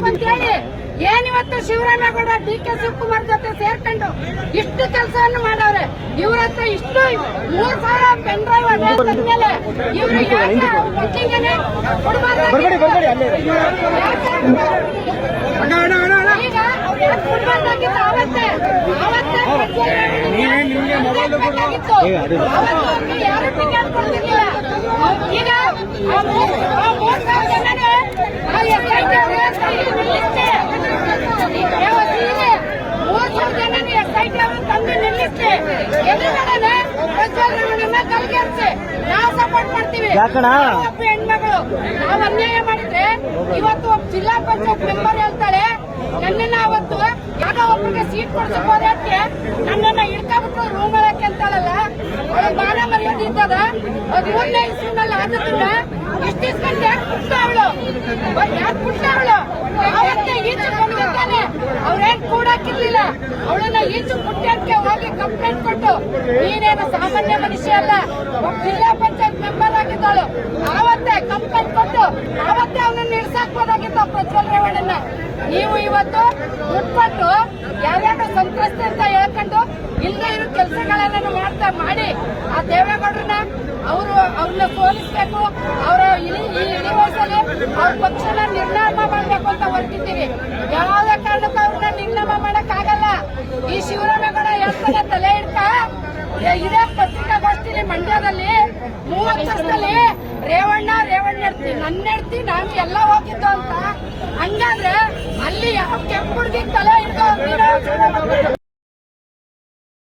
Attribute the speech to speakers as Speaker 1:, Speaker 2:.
Speaker 1: ಅಂತೇಳಿ ಏನಿವತ್ತು ಶಿವರಾಮೇಗೌಡ ಡಿ.ಕೆ. ಶಿವಕುಮಾರ್ ಜೊತೆ ಸೇರ್ಕೊಂಡು ಇಷ್ಟು ಕೆಲಸವನ್ನು ಮಾಡವ್ರೆ. ಇವ್ರ ಹತ್ರ ಇಷ್ಟು 3,000 ಪೆನ್ ಡ್ರೈವ್ ಮೇಲೆ ಇವ್ರು ಮಕ್ಕಳಿಗೆ ಕೊಡಬಾರ್ದು. ಈಗ ಅವ್ರು ಯಾಕೆ ಕೊಡಬಾರ್ದಾಗಿತ್ತು? ಅವತ್ತೇ ಯಾರು ಟಿಕೆಟ್ ಕೊಡ್ತಿರ್ಲಿಲ್ಲ. ಈಗ ಆ 3,000 ಜನನೇ ಎಸ್ಐಟಿ ಅವರು ತಂದು ನಿಲ್ಲಿಸಿ ಎದುರುಗಡೆ ಪ್ರಜ್ವಲರನ್ನ ಕಲ್ಗೆರ್ಸಿ ನಾವು ಸಪೋರ್ಟ್ ಮಾಡ್ತೀವಿ. ಒಬ್ಬ ಹೆಣ್ಮಗಳು ನಾವು ಅನ್ಯಾಯ ಮಾಡಿದ್ರೆ ಇವತ್ತು ಒಬ್ಬ ಜಿಲ್ಲಾ ಪಂಚಾಯತ್ ಮೆಂಬರ್ ಹೇಳ್ತಾಳೆ, ನನ್ನನ್ನ ಅವತ್ತು ಯಾರೋ ಒಬ್ಬರಿಗೆ ಸೀಟ್ ಕೊಡ್ಸೋದಕ್ಕೆ ನನ್ನನ್ನ ಹಿಡ್ಕೊಂಡ್ಬಿಟ್ಟು ರೂಮ್ ಒಳಕ್ಕೆ ಅಂತಾಳಲ್ಲ, ಅವಳ ಮಾನ ಮರ್ಯಾದೆ ಇದ್ದದ 13ನೇ ಇಸ್ವಿನಲ್ಲಿ ಆದ್ರಿಂದ ಇಷ್ಟಿಸ್ಕೊಂಡು ಯಾಕೆ ಬಿಟ್ಟವಳು ಅವತ್ತೇ ಈಚೆ ಬಂದಿದ್ದಾನೆ. ಅವ್ರೇನ್ ಕೂಡಕ್ಕಿರ್ಲಿಲ್ಲ. ಅವಳನ್ನ ಈಚು ಪುಟ್ಯಕ್ಕೆ ಹೋಗಿ ಕಂಪ್ಲೇಂಟ್ ಕೊಟ್ಟು ನೀನೇನು ಸಾಮಾನ್ಯ ಮನುಷ್ಯ ಅಲ್ಲ, ಒಬ್ಬ ಜಿಲ್ಲಾ ಪಂಚಾಯತ್ ಮೆಂಬರ್ ಆಗಿದ್ದಾಳು, ಆವತ್ತೇ ಕಂಪ್ಲೇಂಟ್ ಕೊಟ್ಟು ಆವತ್ತೇ ಅವನನ್ನ ಇಳಿಸಾಕ್ಬೋದಾಗಿತ್ತು ಪ್ರಜ್ವಲ್ ರೇವಣ್ಣನ. ನೀವು ಇವತ್ತು ದುಡ್ಡು ಯಾರ್ಯಾರು ಸಂತ್ರಸ್ತೆ ಅಂತ ಹೇಳ್ಕೊಂಡು ಇಲ್ಲದೆ ಇರೋ ಕೆಲಸಗಳನ್ನ ಮಾಡಿ ಆ ದೇವೇಗೌಡರನ್ನ ಅವ್ರನ್ನ ಸೋಲಿಸಬೇಕು, ಅವರ ಇಳಿ ವಯಸ್ಸಲ್ಲಿ ಅವ್ರ ಪಕ್ಷನ ನಿರ್ನಾಮ ಮಾಡಬೇಕು ಅಂತ ಹೊರಟಿದ್ದೀವಿ. ಯಾವುದೇ ಕಾರಣಕ್ಕೂ ಅವ್ರನ್ನ ನಿರ್ನಾಮ ಮಾಡಕ್ಕಾಗಲ್ಲ. ಈ ಶಿವರಾಮೇಗೌಡ ಹೇಳ್ತಾನೆ ತಲೆ ಹಿಡ್ಕ ಇದೇ ಪತ್ರಿಕಾಗೋಷ್ಠಿಲಿ ಮಂಡ್ಯದಲ್ಲಿ 30 ವರ್ಷದಲ್ಲಿ ರೇವಣ್ಣ ಹೆಡ್ತಿ ನನ್ನ ಹೆಡ್ತಿ ನಾನು ಎಲ್ಲ ಹೋಗಿದ್ದು ಅಂತ. ಹಂಗಾದ್ರೆ ಅಲ್ಲಿ ಯಾವ ಕೆಂಪುಡ್ಗಿ ತಲೆ ಹಿಡ್ಕೊ